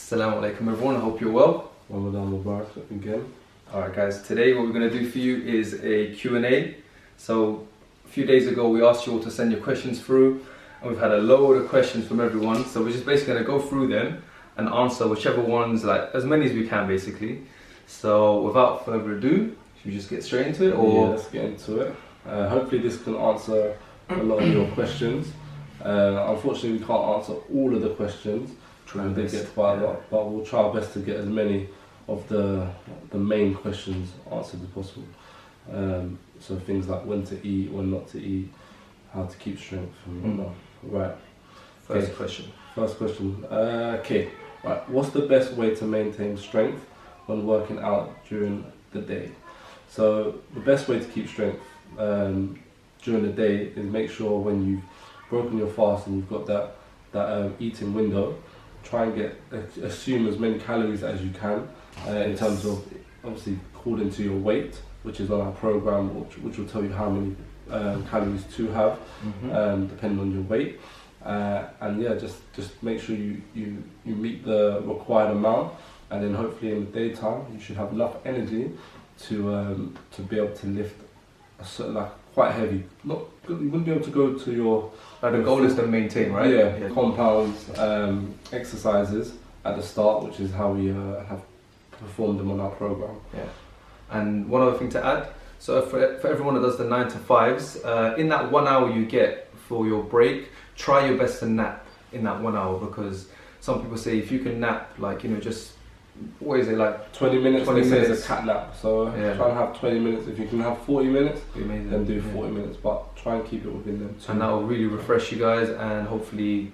Assalamu alaikum everyone, I hope you're well. Ramadan Mubarak again. Alright guys, today what we're going to do for you is a Q&A. So a few days ago we asked you all to send your questions through and we've had a load of questions from everyone. So we're just basically going to go through them and answer whichever ones, like as many as we can basically. So without further ado, should we just get straight into it? Or? Yeah, let's get into it. Hopefully this can answer a lot of your questions. Unfortunately we can't answer all of the questions. They get quite a lot, but we'll try our best to get as many of the main questions answered as possible. So things like when to eat, when not to eat, how to keep strength and whatnot. Right. First question. Okay. Right. What's the best way to maintain strength when working out during the day? So the best way to keep strength during the day is make sure when you've broken your fast and you've got that eating window, try and assume as many calories as you can in terms of obviously according to your weight, which is on our program, which will tell you how many calories to have depending on your weight. And yeah, just make sure you meet the required amount, and then hopefully in the daytime you should have enough energy to be able to lift a certain, like quite heavy. You wouldn't be able to go to your the goal is to maintain, right? Yeah. Compounds exercises at the start, which is how we have performed them on our program. Yeah. And one other thing to add, so for everyone that does the 9 to 5s, in that 1 hour you get for your break, try your best to nap in that 1 hour, because some people say if you can nap, like, you know, just, what is it, like 20 minutes? 20 minutes is a cat nap, so yeah. Try and have 20 minutes. If you can have 40 minutes, then do 40 yeah. minute, but try and keep it within them too. And that will really refresh you guys and hopefully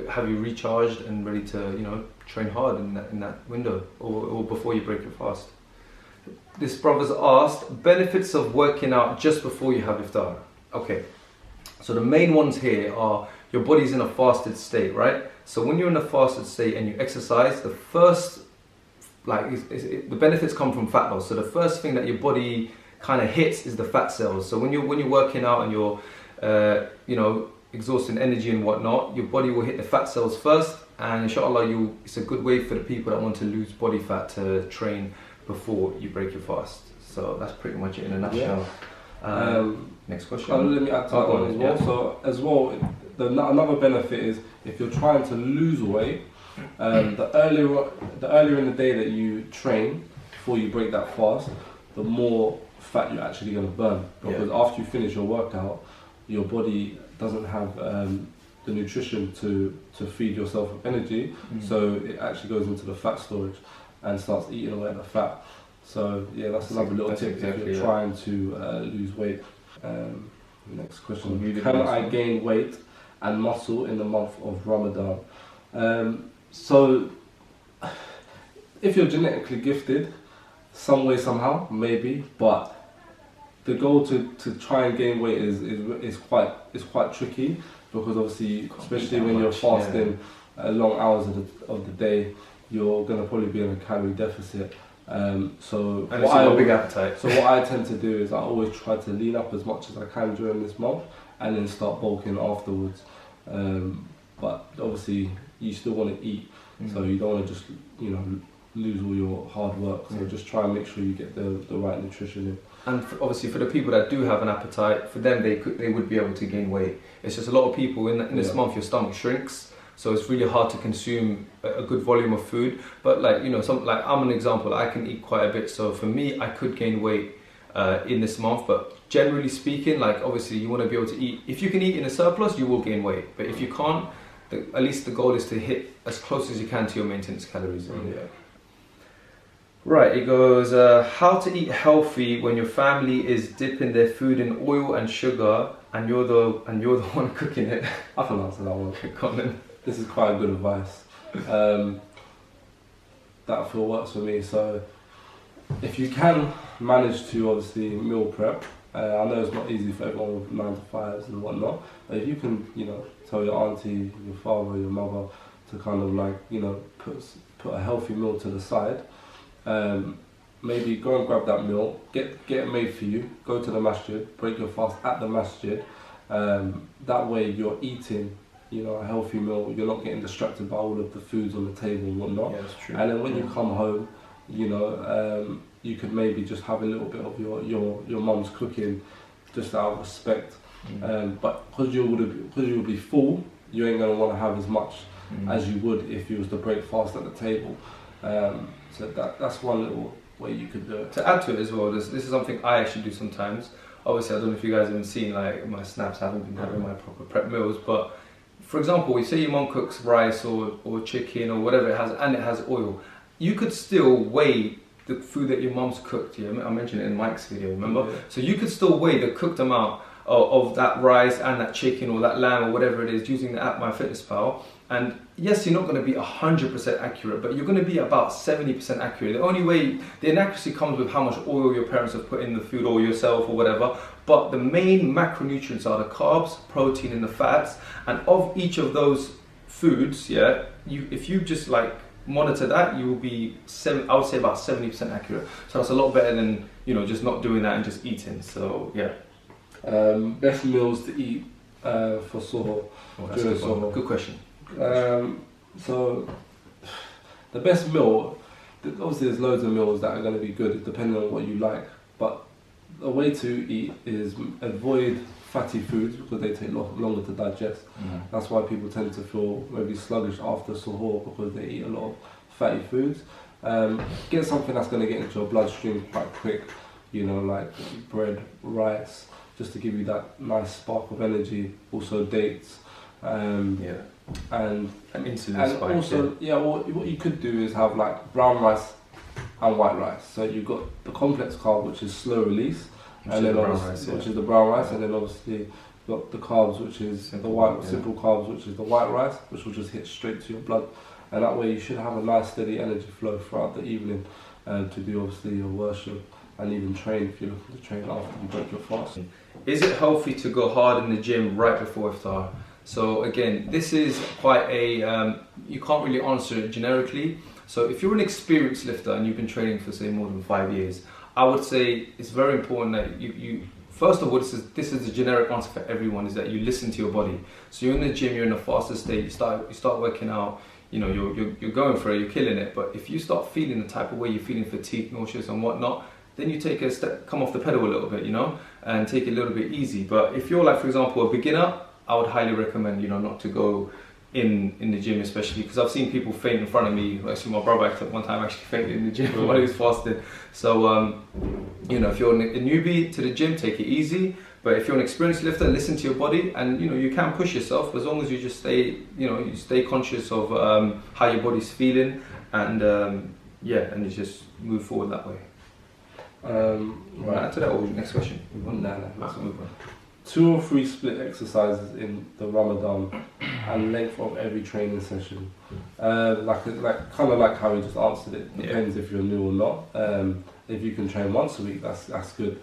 have you recharged and ready to, you know, train hard in that window or before you break your fast. This brother's asked, benefits of working out just before you have iftar. Okay, so the main ones here are your body's in a fasted state, right? So when you're in a fasted state and you exercise, the first, the benefits come from fat loss. So the first thing that your body kind of hits is the fat cells. So when you're working out and you're, you know, exhausting energy and whatnot, your body will hit the fat cells first, and inshallah, it's a good way for the people that want to lose body fat to train before you break your fast. So that's pretty much it in a nutshell. Yeah. Next question. Let me add to that one as well. Yeah. So as well, another benefit is if you're trying to lose weight, the earlier in the day that you train before you break that fast, the more fat you're actually going to burn, because after you finish your workout, your body doesn't have the nutrition to feed yourself with energy, so it actually goes into the fat storage and starts eating away at the fat. So yeah, that's another little tip if you're trying to lose weight. Next question: can I gain weight and muscle in the month of Ramadan? So if you're genetically gifted, some way somehow maybe, but the goal to try and gain weight is quite tricky, because obviously, especially when you're fasting long hours of the day, you're going to probably be in a calorie deficit. So and a big appetite. So what I tend to do is I always try to lean up as much as I can during this month, and then start bulking afterwards. But obviously you still want to eat, so you don't want to just, you know, lose all your hard work. So just try and make sure you get the right nutrition in. And obviously for the people that do have an appetite, for them they would be able to gain weight. It's just a lot of people in this month your stomach shrinks, so it's really hard to consume a good volume of food. But like, you know, I'm an example, I can eat quite a bit, so for me I could gain weight in this month. But generally speaking, like obviously you want to be able to eat, if you can eat in a surplus you will gain weight, but if you can't, at least the goal is to hit as close as you can to your maintenance calories. Right, it goes, how to eat healthy when your family is dipping their food in oil and sugar and you're the one cooking it. I can answer that one. Come on. This is quite good advice. That I feel works for me. So if you can manage to obviously meal prep, I know it's not easy for everyone with 9 to 5s and whatnot, but if you can, you know, tell your auntie, your father, your mother to kind of like, you know, put a healthy meal to the side. Maybe go and grab that meal, get it made for you, go to the masjid, break your fast at the masjid. That way you're eating you know, a healthy meal. You're not getting distracted by all of the foods on the table and whatnot. Yeah, that's true. And then when you come home, you know, you could maybe just have a little bit of your mum's cooking, just out of respect. But because you'll be full, you ain't gonna want to have as much as you would if you was to break fast at the table. So that's one little way you could do it. To add to it as well, this is something I actually do sometimes. Obviously, I don't know if you guys haven't seen like my snaps. I haven't been having my proper prep meals, but for example, you say your mum cooks rice or chicken or whatever it has, and it has oil. You could still weigh the food that your mum's cooked. Yeah, I mentioned it in Mike's video, remember? Yeah. So you could still weigh the cooked amount of that rice and that chicken or that lamb or whatever it is using the app MyFitnessPal. And yes, you're not going to be 100% accurate, but you're going to be about 70% accurate. The only way, the inaccuracy comes with how much oil your parents have put in the food or yourself or whatever. But the main macronutrients are the carbs, protein and the fats. And of each of those foods, yeah, if you just like monitor that, you will be, I would say about 70% accurate. So that's a lot better than, you know, just not doing that and just eating. So yeah. Best meals to eat for suhoor. Good question. So the best meal, obviously there's loads of meals that are going to be good depending on what you like, but the way to eat is avoid fatty foods because they take longer to digest. That's why people tend to feel maybe sluggish after suhoor, because they eat a lot of fatty foods. Get something that's going to get into your bloodstream quite quick, you know, like bread, rice, just to give you that nice spark of energy. Also dates. And insulin spike. Also, what you could do is have like brown rice and white rice. So you've got the complex carb, which is slow release, which is the brown rice, and then obviously you've got the carbs, which is the white simple carbs, which is the white rice, which will just hit straight to your blood, and that way you should have a nice steady energy flow throughout the evening to do obviously your worship and even train if you're looking to train after you break your fast. Is it healthy to go hard in the gym right before iftar? So again, this is quite a, you can't really answer it generically. So if you're an experienced lifter and you've been training for say more than 5 years, I would say it's very important that you first of all, this is the generic answer for everyone, is that you listen to your body. So you're in the gym, you're in a faster state, you start working out, you know, you're going for it, you're killing it. But if you start feeling the type of way you're feeling, fatigued, nauseous and whatnot, then you take a step, come off the pedal a little bit, you know, and take it a little bit easy. But if you're like, for example, a beginner, I would highly recommend, you know, not to go in the gym, especially because I've seen people faint in front of me. Actually, my brother at one time actually fainted in the gym while he was fasting. So, you know, if you're a newbie to the gym, take it easy. But if you're an experienced lifter, listen to your body, and you know you can push yourself as long as you just stay, you know, you stay conscious of how your body's feeling, and and you just move forward that way. Right. After that, or next question. Let's move on. 2 or 3 split exercises in the Ramadan and length of every training session. Like kind of like how you just answered it. Depends if you're new or not. If you can train once a week, that's good.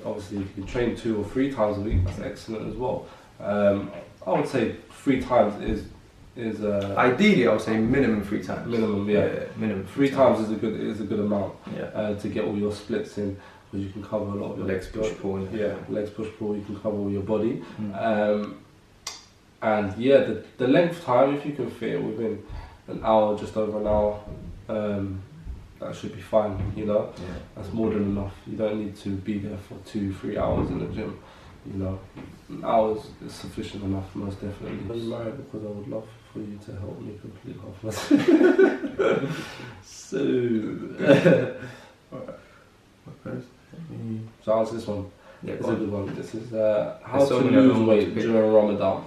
Obviously, if you can train 2 or 3 times a week, that's excellent as well. I would say 3 times is ideally. I would say minimum 3 times. Minimum, minimum 3 times is a good amount. To get all your splits in. Because you can cover a lot of your legs, push pull. Legs, push pull. You can cover all your body, and the length time, if you can fit it within an hour, just over an hour, that should be fine. You know, that's more than enough. You don't need to be there for 2-3 hours in the gym. You know, an hour is sufficient enough, most definitely. I'm married because I would love for you to help me complete half my. So. So I'll answer this one. It's a good one. This is how to lose weight during Ramadan.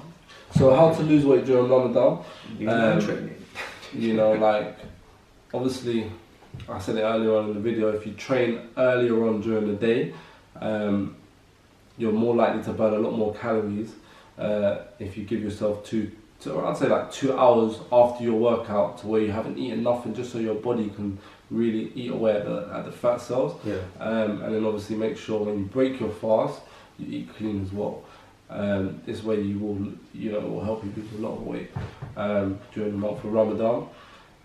So how to lose weight during Ramadan? You know, like obviously, I said it earlier on in the video. If you train earlier on during the day, you're more likely to burn a lot more calories. If you give yourself I'd say like 2 hours after your workout, to where you haven't eaten nothing, just so your body can really eat away at the fat cells. And then obviously make sure when you break your fast, you eat clean as well. This way you will, you know, it will help you lose a lot of weight during the month of Ramadan.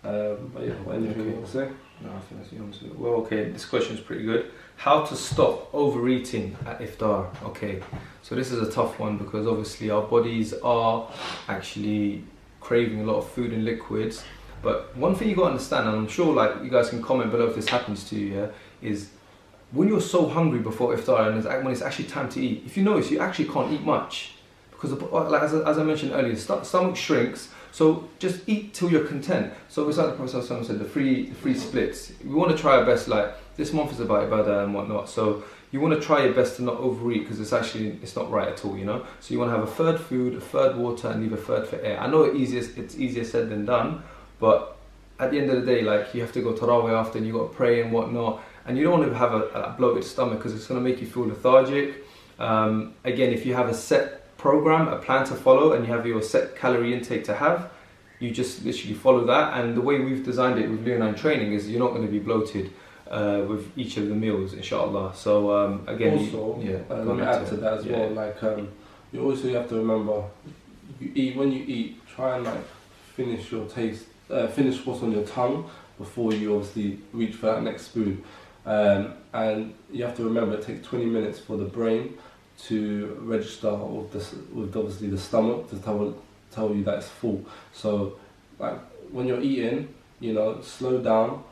But yeah, anything you want to say? No, I think that's the answer. Well, okay, this question is pretty good. How to stop overeating at iftar? Okay, so this is a tough one because obviously our bodies are actually craving a lot of food and liquids. But one thing you got to understand, and I'm sure like you guys can comment below if this happens to you, yeah, is when you're so hungry before iftar and when it's actually time to eat, if you notice, you actually can't eat much because like, as I mentioned earlier, stomach shrinks. So just eat till you're content. So it's like the Prophet said, the three splits. We want to try our best. Like this month is about ibadah and whatnot. So you want to try your best to not overeat because it's not right at all, you know. So you want to have a third food, a third water, and leave a third for air. I know it's easier said than done, but at the end of the day, like you have to go tarawih after, and you got to pray and whatnot, and you don't want to have a bloated stomach because it's going to make you feel lethargic. Again, if you have a set program, a plan to follow, and you have your set calorie intake to have, you just literally follow that. And the way we've designed it with Ramadan Training is you're not going to be bloated with each of the meals, inshallah. So again, also, let me add to that as well. Like you also have to remember, when you eat, try and like finish what's on your tongue before you obviously reach for that next spoon. And you have to remember, it takes 20 minutes for the brain to register with obviously the stomach to tell you that it's full. So like when you're eating, you know, slow down.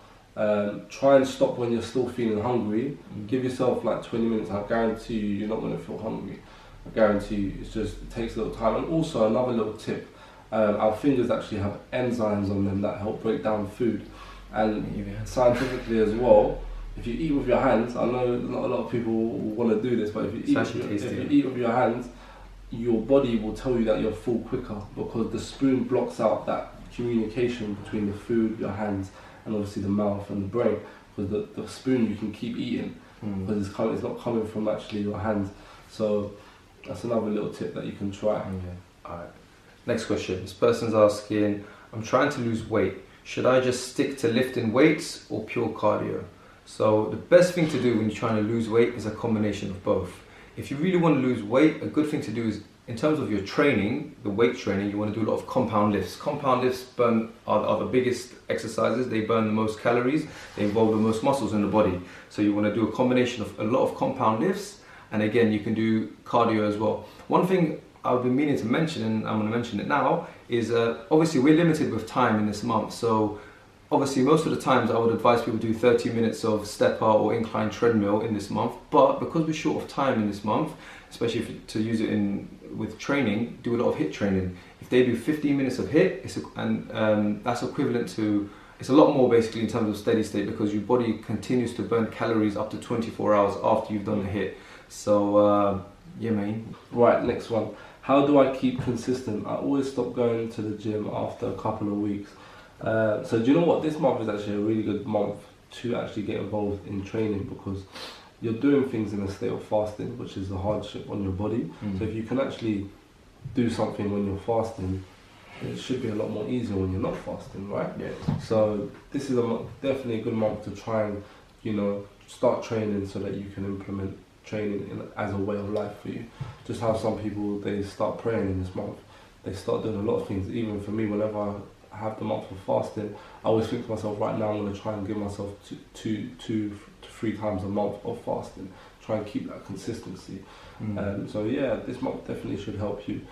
Try and stop when you're still feeling hungry. Give yourself like 20 minutes. I guarantee you're not going to feel hungry. I guarantee you, it takes a little time. And also another little tip, our fingers actually have enzymes on them that help break down food. And scientifically as well, if you eat with your hands, I know not a lot of people want to do this, but if you eat with your hands, your body will tell you that you're full quicker because the spoon blocks out that communication between the food, your hands, and obviously the mouth and the brain. Because the spoon you can keep eating because it's not coming from actually your hands. So that's another little tip that you can try. Alright. Next question. This person's asking, I'm trying to lose weight. Should I just stick to lifting weights or pure cardio? So the best thing to do when you're trying to lose weight is a combination of both. If you really want to lose weight, a good thing to do is, in terms of your training, the weight training, you want to do a lot of compound lifts. Compound lifts are the biggest exercises. They burn the most calories. They involve the most muscles in the body. So you want to do a combination of a lot of compound lifts. And again, you can do cardio as well. One thing I've been meaning to mention, and I'm going to mention it now, is obviously we're limited with time in this month. So obviously most of the times I would advise people to do 30 minutes of stepper or incline treadmill in this month. But because we're short of time in this month, especially to use it with training, do a lot of HIIT training. If they do 15 minutes of HIIT, that's equivalent to, it's a lot more basically in terms of steady state because your body continues to burn calories up to 24 hours after you've done the HIIT. So yeah, man. Right, next one. How do I keep consistent? I always stop going to the gym after a couple of weeks. So do you know what? This month is actually a really good month to actually get involved in training because you're doing things in a state of fasting, which is a hardship on your body. So if you can actually do something when you're fasting, it should be a lot more easier when you're not fasting, right? Yeah. So this is definitely a good month to try and, you know, start training so that you can implement training as a way of life for you. Just how some people, they start praying in this month. They start doing a lot of things. Even for me, whenever I have the month of fasting, I always think to myself, right now I'm going to try and give myself two to 3 times a month of fasting. Try and keep that consistency. So yeah, this month definitely should help you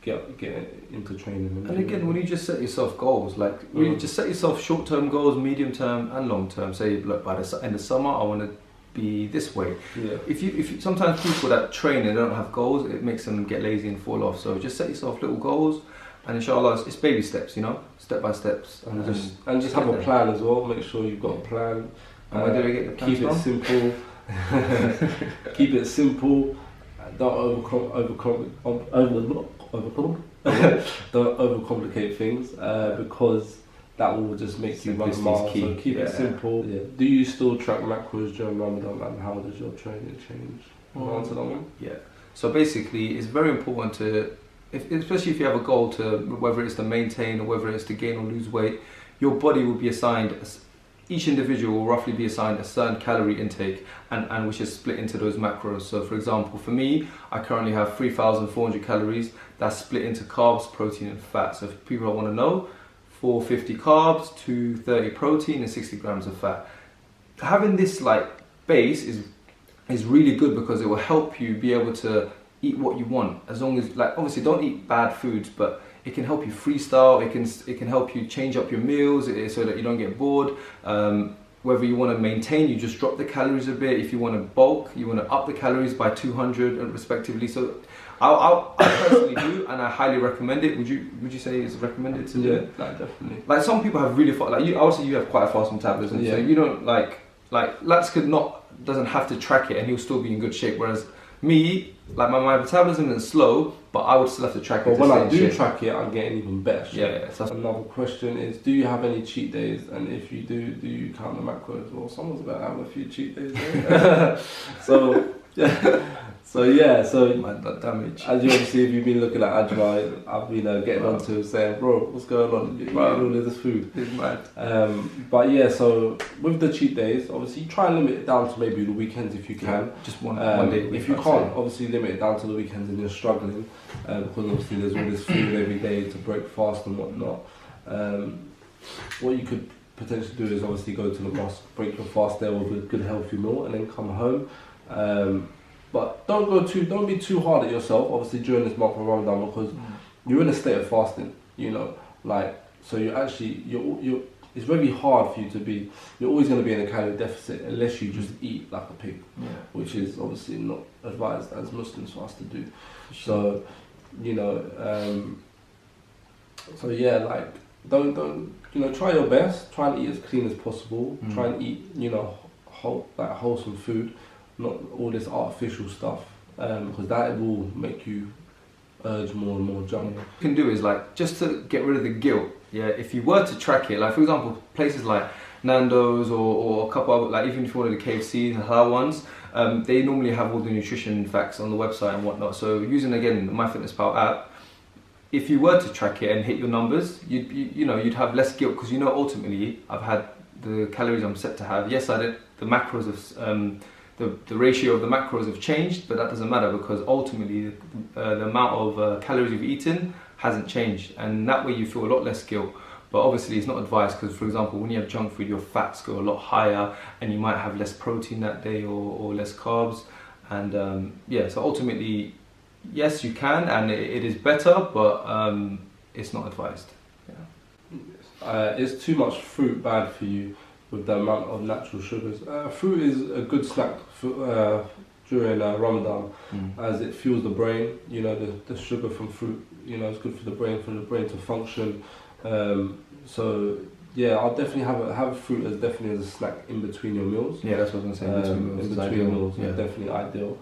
get into training. And again, when you just set yourself goals, like really just set yourself short-term goals, medium-term and long-term. Say, look, by the end of summer, I want to be this way. Yeah. If you sometimes people that train and don't have goals, it makes them get lazy and fall off. So just set yourself little goals, and inshallah, it's baby steps, you know, step by steps, and just have a plan as well. Make sure you've got a plan. And where do we get the plans Keep it simple. Keep it simple. Don't overcomplicate things because that will just make you run miles. So keep it simple. Yeah. Do you still track macros during Ramadan, and how does your training change? Answer that one. Yeah. So basically, it's very important to, especially if you have a goal to, whether it's to maintain or whether it's to gain or lose weight, your body will be assigned. Each individual will roughly be assigned a certain calorie intake, and which is split into those macros. So for example, for me, I currently have 3,400 calories that's split into carbs, protein and fat. So if people don't want to know, 450 carbs, 230 protein, and 60 grams of fat. Having this like base is really good because it will help you be able to eat what you want, as long as, like, obviously don't eat bad foods, but it can help you freestyle. It can help you change up your meals so that you don't get bored. Whether you want to maintain, you just drop the calories a bit. If you want to bulk, you want to up the calories by 200 respectively. So I personally do, and I highly recommend it. Would you say it's recommended to do it? Yeah, definitely. Like some people have really fast, like you, obviously you have quite a fast metabolism, so you don't like Lax doesn't have to track it and he'll still be in good shape. Whereas me, like my metabolism is slow, but I would still have to track it. But when I do track it, I'm getting even better shape. Yeah. So another question is, do you have any cheat days? And if you do you count the macros? Well, someone's got to have a few cheat days. Right? So man, that damage. As you obviously, if you've been looking at Ajmal, I've been getting onto him saying, bro, what's going on? You're eating all of this food. It's mad. But yeah, so with the cheat days, obviously you try and limit it down to maybe the weekends if you can. Just one day a week. If you can't, obviously limit it down to the weekends and you're struggling, because obviously there's all this food every day to break fast and whatnot. What you could potentially do is obviously go to the mosque, break your fast there with a good healthy meal, and then come home. But don't be too hard at yourself, obviously during this month of Ramadan, because you're in a state of fasting, so it's very hard for you to be, you're always going to be in a calorie deficit unless you just eat like a pig, which is obviously not advised as Muslims for us to do. So, don't, try your best, try and eat as clean as possible, try and eat, wholesome food, not all this artificial stuff, because that will make you urge more and more junk. What you can do is just to get rid of the guilt. Yeah, if you were to track it, like for example, places like Nando's or a couple of, even if you wanted the KFC, the halal ones, they normally have all the nutrition facts on the website and whatnot. So using again the MyFitnessPal app, if you were to track it and hit your numbers, you'd have less guilt, because ultimately I've had the calories I'm set to have. Yes, I did the macros of the ratio of the macros have changed, but that doesn't matter, because ultimately the amount of calories you've eaten hasn't changed, and that way you feel a lot less guilt. But obviously it's not advised, because for example when you have junk food, your fats go a lot higher and you might have less protein that day or less carbs, and so ultimately yes you can, and it is better, but it's not advised. Is too much fruit bad for you with the amount of natural sugars? Fruit is a good snack during Ramadan, as it fuels the brain. The sugar from fruit, it's good for the brain to function. So yeah, I'll definitely have fruit as definitely as a snack in between your meals. Yeah, that's what I was going to say. In between meals is definitely ideal.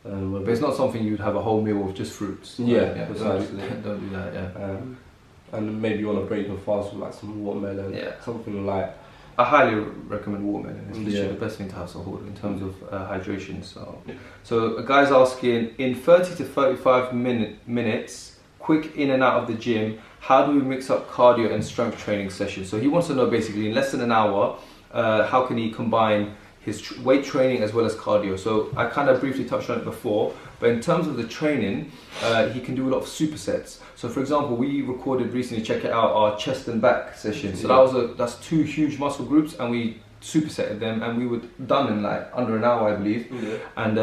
But it's not something you'd have a whole meal with just fruits. Yeah, precisely. Don't do that. Yeah. And maybe you want to break your fast with some watermelon, something light. I highly recommend watermelon. It's literally the best thing to have support in terms of hydration. So a guy's asking, in 30 to 35 minutes, quick in and out of the gym, how do we mix up cardio and strength training sessions? So he wants to know basically in less than an hour, how can he combine his weight training as well as cardio? So I kind of briefly touched on it before, but in terms of the training, he can do a lot of supersets. So for example, we recorded recently, check it out, our chest and back session. So that's 2 huge muscle groups, and we supersetted them, and we were done in under an hour, I believe. And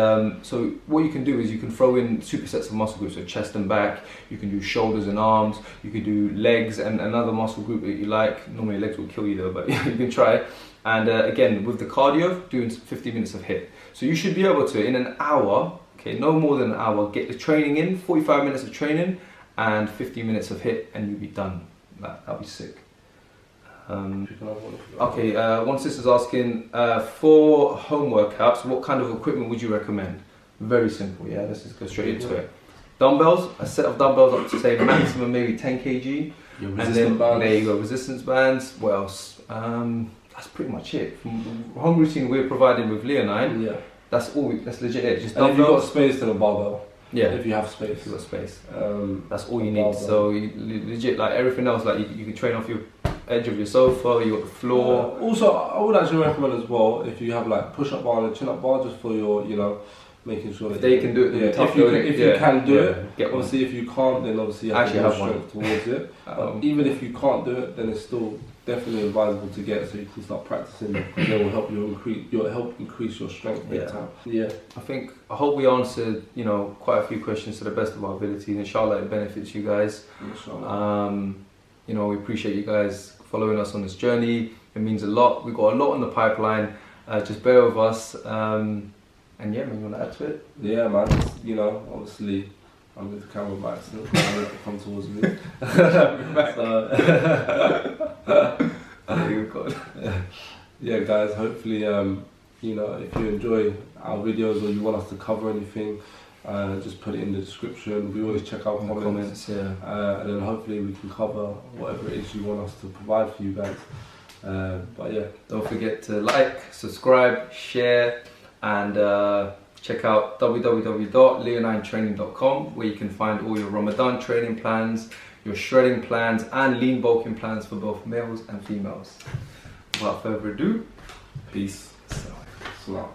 so what you can do is you can throw in supersets of muscle groups, so chest and back, you can do shoulders and arms, you can do legs and another muscle group that you like. Normally legs will kill you though, but you can try. And again, with the cardio, doing 50 minutes of HIIT. So you should be able to, in an hour, no more than an hour, get the training in, 45 minutes of training and 50 minutes of HIIT, and you'll be done. That'll be sick. One sister's asking, for home workouts, what kind of equipment would you recommend? Very simple, let's just go straight into it. Dumbbells, a set of dumbbells up to say maximum maybe 10 kg. And then there you go, resistance bands. What else? That's pretty much it. From the home routine we're providing with Leonine, that's legit it. Just dumbbells. And if you've got space, then a barbell. Yeah, if you have space. If you've got space. That's all you need. So legit, everything else, you can train off your edge of your sofa, you got the floor. Also, I would actually recommend as well, if you have push-up bar and a chin-up bar, just for your, making sure If that they can do it, then tough doing it. if you can do it, get one. obviously if you can't, then obviously you have to have strength towards it. But even if you can't do it, then it's still definitely advisable to get, so you can start practicing it, because it will help you increase your strength big time. Yeah. I hope we answered, you know, quite a few questions to the best of our abilities. Inshallah it benefits you guys. Inshallah. You know, we appreciate you guys following us on this journey. It means a lot. We've got a lot in the pipeline. Just bear with us. And yeah, man, you want to add to it? Yeah, man. You know, obviously, I'm with the camera back, so come towards me. Yeah, guys. Hopefully, you know, if you enjoy our videos or you want us to cover anything, just put it in the description. We always check out comments, and then hopefully we can cover whatever it is you want us to provide for you guys. But yeah, don't forget to like, subscribe, share, and check out www.leonine-training.com, where you can find all your Ramadan training plans, your shredding plans, and lean bulking plans for both males and females. Without further ado, peace. Salam.